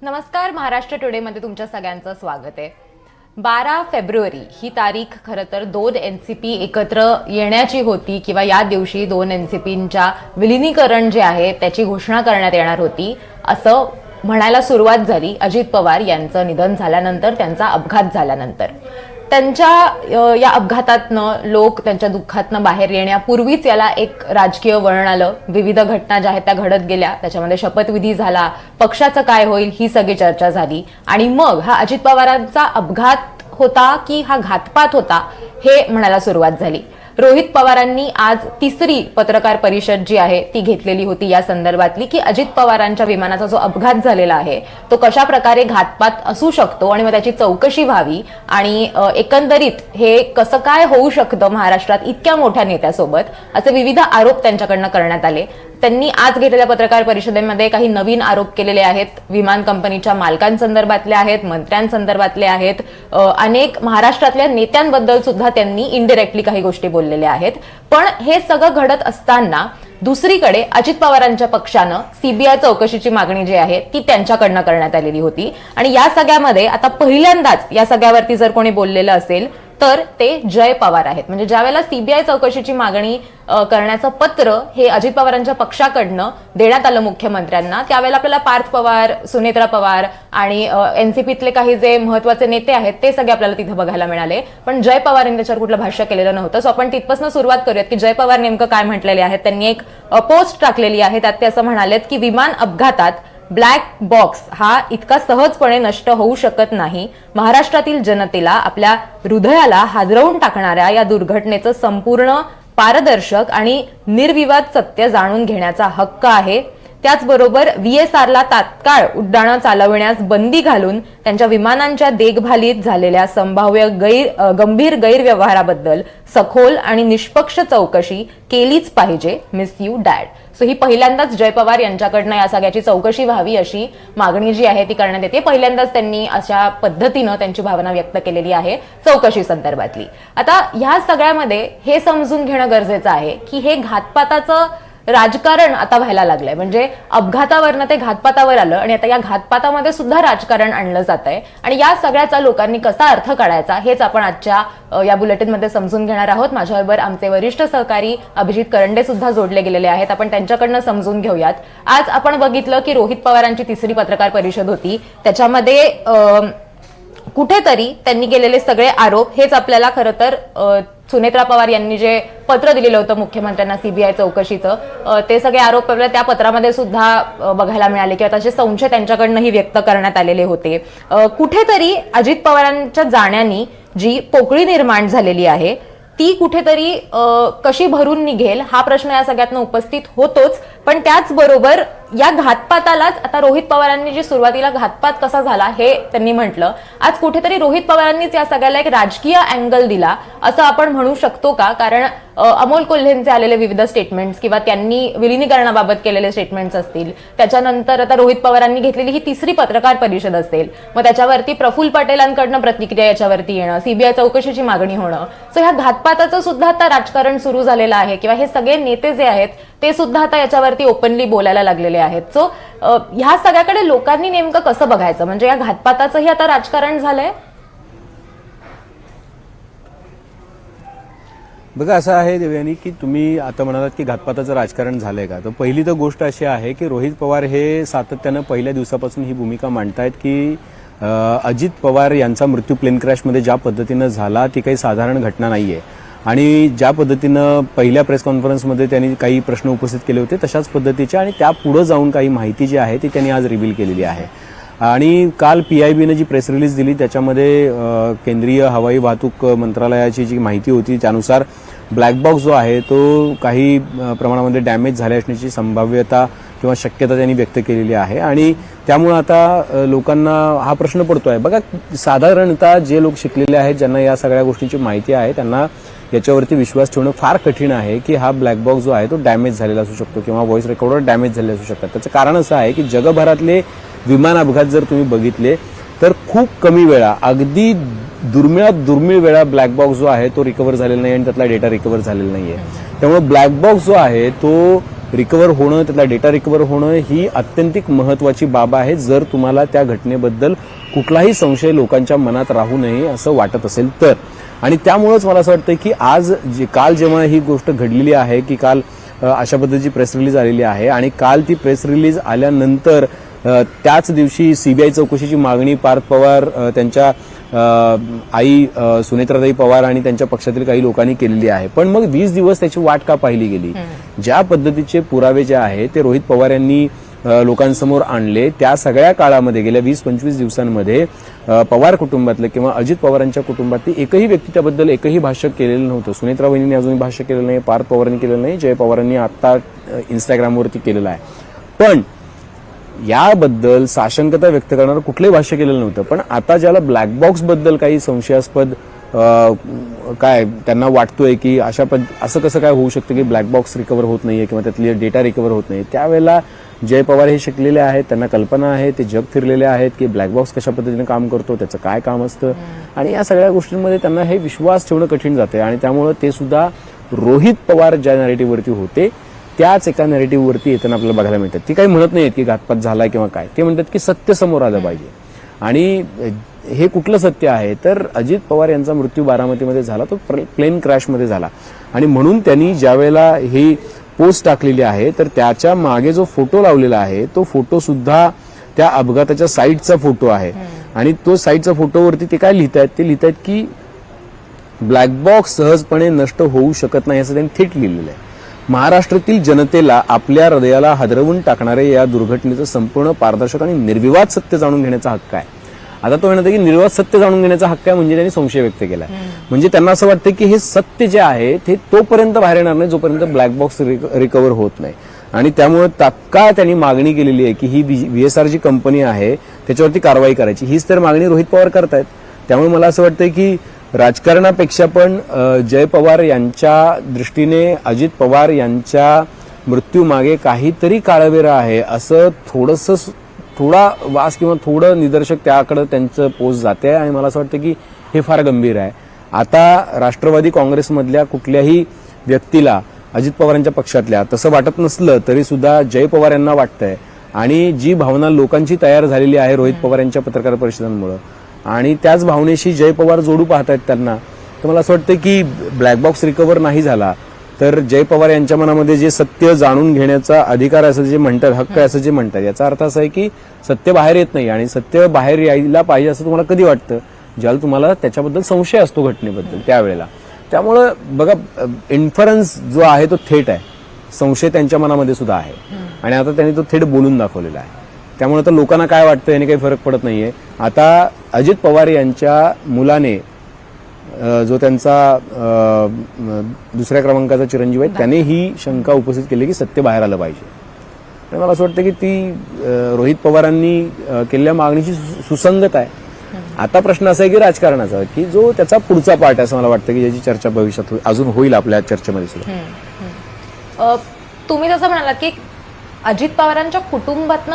नमस्कार, महाराष्ट्र टुडेमध्ये तुमच्या सगळ्यांचं स्वागत आहे। 12 फेब्रुवारी ही तारीख खरं तर 2 एनसीपी एकत्र येण्याची होती किंवा या दिवशी 2 एनसीपींच्या विलीनीकरण जे आहे त्याची घोषणा करण्यात येणार होती असं म्हणायला सुरुवात झाली अजित पवार यांचं निधन झाल्यानंतर, त्यांचा अपघात झाल्यानंतर। त्यांच्या या अपघातातनं लोक त्यांच्या दुःखातनं बाहेर येण्यापूर्वीच याला एक राजकीय वळण आलं। विविध घटना ज्या आहेत त्या घडत गेल्या, त्याच्यामध्ये शपथविधी झाला, पक्षाचं काय होईल ही सगळी चर्चा झाली आणि मग हा अजित पवारांचा अपघात होता की हा घातपात होता हे म्हणायला सुरुवात झाली। रोहित पवारांनी आज तिसरी पत्रकार परिषद जी आहे ती घेतलेली होती या संदर्भातली की अजित पवारांच्या विमानाचा जो अपघात झालेला आहे तो कशा प्रकारे घातपात असू शकतो आणि मग त्याची चौकशी व्हावी आणि एकंदरीत हे कसं काय होऊ शकतं महाराष्ट्रात इतक्या मोठ्या नेत्यासोबत, असे विविध आरोप त्यांच्याकडनं करण्यात आले। त्यांनी आज घेतलेल्या पत्रकार परिषदेमध्ये काही नवीन आरोप केलेले आहेत, विमान कंपनीच्या मालकांसंदर्भातले आहेत, मंत्र्यांसंदर्भातले आहेत, अनेक महाराष्ट्रातल्या नेत्यांबद्दल सुद्धा त्यांनी इनडायरेक्टली काही गोष्टी बोललेल्या आहेत। पण हे सगळं घडत असताना दुसरीकडे अजित पवारांच्या पक्षानं सीबीआय चौकशीची मागणी जी आहे ती त्यांच्याकडनं करण्यात आलेली होती आणि या सगळ्यामध्ये आता पहिल्यांदाच या सगळ्यावरती जर कोणी बोललेलं असेल तर ते जय पवार आहेत। म्हणजे ज्यावेळेला सीबीआय चौकशीची मागणी करण्याचं पत्र हे अजित पवारांच्या पक्षाकडनं देण्यात आलं मुख्यमंत्र्यांना, त्यावेळेला आपल्याला पार्थ पवार, सुनेत्रा पवार आणि एनसीपीतले काही जे महत्त्वाचे नेते आहेत ते सगळे आपल्याला तिथे बघायला मिळाले, पण जय पवार यांनी त्याच्यावर कुठलं भाष्य केलेलं नव्हतं। सो आपण तिथपासून सुरुवात करूयात की जय पवार नेमकं काय म्हटलेले आहेत। त्यांनी एक पोस्ट टाकलेली आहे, त्यात ते असं म्हणालेत की विमान अपघातात ब्लॅक बॉक्स हा इतका सहजपणे नष्ट होऊ शकत नाही। महाराष्ट्रातील जनतेला आपल्या हृदयाला हादरवून टाकणाऱ्या या दुर्घटनेचं संपूर्ण पारदर्शक आणि निर्विवाद सत्य जाणून घेण्याचा हक्क आहे। त्याचबरोबर VSRला तात्काळ उड्डाणं चालविण्यास बंदी घालून त्यांच्या विमानांच्या देखभालीत झालेल्या संभाव्य गंभीर गैरव्यवहाराबद्दल सखोल आणि निष्पक्ष चौकशी केलीच पाहिजे। Miss you dad. सो ही पहिल्यांदाच जय पवार यांच्याकडनं या सगळ्याची चौकशी व्हावी अशी मागणी जी आहे ती करण्यात येते। पहिल्यांदाच त्यांनी अशा पद्धतीनं त्यांची भावना व्यक्त केलेली आहे चौकशी संदर्भातली। आता ह्या सगळ्यामध्ये हे समजून घेणं गरजेचं आहे की हे घातपाताचं राजकारण आता व्हायला लागलंय। म्हणजे अपघातावरनं ते घातपातावर आलं आणि आता या घातपातामध्ये सुद्धा राजकारण आणलं जात आहे आणि या सगळ्याचा लोकांनी कसा अर्थ काढायचा हेच आपण आजच्या या बुलेटिनमध्ये समजून घेणार आहोत। माझ्याबरोबर आमचे वरिष्ठ सहकारी अभिजित करंडे सुद्धा जोडले गेलेले आहेत, आपण त्यांच्याकडनं समजून घेऊयात। आज आपण बघितलं की रोहित पवारांची तिसरी पत्रकार परिषद होती, त्याच्यामध्ये कुठेतरी त्यांनी केलेले सगळे आरोप हेच आपल्याला खरं तर सुनेत्रा पवार यांनी जे पत्र दिलेलं होतं मुख्यमंत्र्यांना सीबीआय चौकशीचं, ते सगळे आरोप आपल्याला त्या पत्रामध्ये सुद्धा बघायला मिळाले किंवा तसे संशय त्यांच्याकडनंही व्यक्त करण्यात आलेले होते। कुठेतरी अजित पवारांच्या जाण्याने जी पोकळी निर्माण झालेली आहे ती कुठेतरी कशी भरून निघेल हा प्रश्न या सगळ्यातनं उपस्थित होतोच, पण त्याचबरोबर या घातपातालाच आता रोहित पवारांनी जी सुरुवातीला घातपात कसा झाला हे त्यांनी म्हटलं, आज कुठेतरी रोहित पवारांनीच या सगळ्याला एक राजकीय अँगल दिला असं आपण म्हणू शकतो का? कारण अमोल कोल्हेंचे आलेले विविध स्टेटमेंट्स किंवा त्यांनी विलीनीकरणाबाबत केलेले स्टेटमेंट्स असतील, त्याच्यानंतर आता रोहित पवारांनी घेतलेली ही तिसरी पत्रकार परिषद असेल, मग त्याच्यावरती प्रफुल्ल पटेलांकडनं प्रतिक्रिया याच्यावरती येणं, सीबीआय चौकशीची मागणी होणं, सो ह्या घातपाताचं सुद्धा आता राजकारण सुरू झालेलं आहे किंवा हे सगळे नेते जे आहेत ते सुद्धा आता याच्यावरती ओपनली बोलायला लागलेले आहेत। सो ह्या सगळ्याकडे लोकांनी नेमकं कसं बघायचं? म्हणजे या घातपाताचंही आता राजकारण झालंय? बघा, असं आहे देवयानी की तुम्ही आता म्हणालात की घातपाताचं राजकारण झालंय का, तर पहिली तर गोष्ट अशी आहे की रोहित पवार हे सातत्यानं पहिल्या दिवसापासून ही भूमिका मांडतायत की अजित पवार यांचा मृत्यू प्लेन क्रॅशमध्ये ज्या पद्धतीनं झाला ती काही साधारण घटना नाहीये आणि ज्या पद्धतीनं पहिल्या प्रेस कॉन्फरन्समध्ये त्यांनी काही प्रश्न उपस्थित केले होते तशाच पद्धतीच्या आणि त्या पुढे जाऊन काही माहिती जी आहे ती त्यांनी आज रिव्हील केलेली आहे। आणि काल PIBने जी प्रेस रिलीज दिली त्याच्यामध्ये केंद्रीय हवाई वाहतूक मंत्रालयाची जी माहिती होती त्यानुसार ब्लॅक बॉक्स जो आहे तो काही प्रमाणामध्ये डॅमेज झाले असण्याची संभाव्यता किंवा शक्यता त्यांनी व्यक्त केलेली आहे आणि त्यामुळे आता लोकांना हा प्रश्न पडतोय। बघा, साधारणतः जे लोक शिकलेले आहेत, ज्यांना या सगळ्या गोष्टींची माहिती आहे, त्यांना याच्यावरती विश्वास ठेवणं फार कठीण आहे की हा ब्लॅक बॉक्स जो आहे तो डॅमेज झालेला असू शकतो किंवा व्हॉइस रेकॉर्डर डॅमेज झालेले असू शकतात। त्याचं कारण असं आहे की जगभरातले विमान अपघात जर तुम्ही बघितले तर खूप कमी वेळा, अगदी दुर्मिळात दुर्मिळ वेळा ब्लॅक बॉक्स जो आहे तो रिकव्हर झालेला नाही आणि त्यातला डेटा रिकव्हर झालेला नाहीये। त्यामुळे ब्लॅक बॉक्स जो आहे तो रिकवर होणं, त्यातला डेटा रिकवर होणं ही अत्यंतिक महत्वाची बाब आहे, जर तुम्हाला त्या घटनेबद्दल कुठलाही संशय लोकांच्या मनात राहू नये असं वाटत असेल तर. आणि त्यामुळेच मला असं वाटतं की काल जेव्हा ही गोष्ट घडलेली आहे की काल अशा पद्धतीची प्रेस रिलीज आलेली आहे आणि काल ती प्रेस रिलीज आल्यानंतर त्याच दिवशी सीबीआय चौकशीची मागणी पार्थ पवार, त्यांच्या आई सुनेत्राताई पवार आणि त्यांच्या पक्षातील काही लोकांनी केलेली आहे. पण मग 20 दिवस त्याची वाट का पाहिली गेली? ज्या पद्धतीचे पुरावे जे आहेत ते रोहित पवार यांनी लोकांसमोर आणले, त्या सगळ्या काळामध्ये गेल्या 20-25 दिवसांमध्ये पवार कुटुंबातले किंवा अजित पवारांच्या कुटुंबातली एकही व्यक्ती त्याबद्दल एकही भाष्य केलेलं नव्हतं. सुनेत्रा वहिनींनी अजूनही भाष्य केलेलं नाही, पार्थ पवारांनी केलेलं नाही, जय पवारांनी आता इंस्टाग्रामवरती केलेलं आहे. पण याबद्दल साशंकता व्यक्त करणारं कुठलंही भाष्य केलेलं नव्हतं. पण आता ज्याला ब्लॅक बॉक्स बद्दल काही संशयास्पद काय त्यांना वाटतोय की असं कसं काय होऊ शकतं की ब्लॅक बॉक्स रिकव्हर होत नाहीये किंवा त्यातली डेटा रिकव्हर होत नाही, त्यावेळेला जय पवार हे शिकलेले आहेत, त्यांना कल्पना आहे, ते जग फिरलेले आहेत की ब्लॅक बॉक्स कशा पद्धतीने काम करतो, त्याचं काय काम असतं, आणि या सगळ्या गोष्टींमध्ये त्यांना हे विश्वास ठेवणं कठीण जाते. आणि त्यामुळे ते सुद्धा रोहित पवार ज्या नॅरेटिव्हवरती होते त्याच एका नॅरेटिव्हवरती येताना आपल्याला बघायला मिळतात. ती काही म्हणत नाहीत की घातपात झालाय किंवा काय, ते म्हणतात की सत्य समोर आलं पाहिजे. आणि हे कुठलं सत्य आहे तर अजित पवार यांचा मृत्यू बारामतीमध्ये झाला, तो प्लेन क्रॅशमध्ये झाला. आणि म्हणून त्यांनी ज्यावेळेला ही पोस्ट टाकलेली आहे तर त्याच्या मागे जो फोटो लावलेला आहे तो फोटो सुद्धा त्या अपघाताच्या साईडचा फोटो आहे. आणि तो साईडच्या फोटोवरती ते काय लिहितायत, ते लिहितायत की ब्लॅक बॉक्स सहजपणे नष्ट होऊ शकत नाही असं त्यांनी थेट लिहिलेलं आहे. महाराष्ट्रातील जनतेला आपल्या हृदयाला हादरवून टाकणारे या दुर्घटनेचं संपूर्ण पारदर्शक आणि निर्विवाद सत्य जाणून घेण्याचा हक्क आहे. आता तो म्हणतो की निर्विवाद सत्य जाणून घेण्याचा हक्क आहे म्हणजे त्यांनी संशय व्यक्त केलाय. म्हणजे त्यांना असं वाटतं की हे सत्य जे आहे ते तोपर्यंत बाहेर येणार नाही जोपर्यंत ब्लॅक बॉक्स रिकव्हर होत नाही. आणि त्यामुळे तात्काळ त्यांनी मागणी केलेली आहे की ही VSR जी कंपनी आहे त्याच्यावरती कारवाई करायची. हीच तर मागणी रोहित पवार करतायत. त्यामुळे मला असं वाटतं की राजकारणापेक्षा पण जय पवार यांच्या दृष्टीने अजित पवार यांच्या मृत्यूमागे काहीतरी काळवेरा आहे असं थोडा वास किंवा थोडं निदर्शक त्याकडे त्यांचं पोस्ट जाते. आणि मला असं वाटतं की हे फार गंभीर आहे. आता राष्ट्रवादी काँग्रेसमधल्या कुठल्याही व्यक्तीला अजित पवारांच्या पक्षातल्या तसं वाटत नसलं तरी सुद्धा जय पवार यांना वाटतंय. आणि जी भावना लोकांची तयार झालेली आहे रोहित पवार यांच्या पत्रकार परिषदांमुळे आणि त्याच भावनेशी जय पवार जोडू पाहतायत त्यांना, तर मला असं वाटतं की ब्लॅक बॉक्स रिकव्हर नाही झाला तर जय पवार यांच्या मनामध्ये जे सत्य जाणून घेण्याचा अधिकार असं जे म्हणतात, हक्क आहे असं जे म्हणतात, याचा अर्थ असा आहे की सत्य बाहेर येत नाही. आणि सत्य बाहेर यायला पाहिजे असं तुम्हाला कधी वाटतं? ज्याला तुम्हाला त्याच्याबद्दल संशय असतो घटनेबद्दल त्यावेळेला. त्यामुळं बघा, इन्फरन्स जो आहे तो थेट आहे, संशय त्यांच्या मनामध्ये सुद्धा आहे आणि आता त्यांनी तो थेट बोलून दाखवलेला आहे. त्यामुळे तर लोकांना काय वाटतं याने काही फरक पडत नाहीये. आता अजित पवार यांच्या मुलाने जो त्यांचा दुसऱ्या क्रमांकाचा चिरंजीव आहे त्याने ही शंका उपस्थित केली की सत्य बाहेर आलं पाहिजे. आणि मला असं वाटतं की ती रोहित पवारांनी केलेल्या मागणीची सुसंगत आहे. आता प्रश्न असा आहे की राजकारणाचा, की जो त्याचा पुढचा पार्ट आहे असं मला वाटतं की ज्याची चर्चा भविष्यात अजून होईल आपल्या चर्चेमध्ये सुद्धा. तुम्ही जसं म्हणालात की अजित पवारांच्या कुटुंबातनं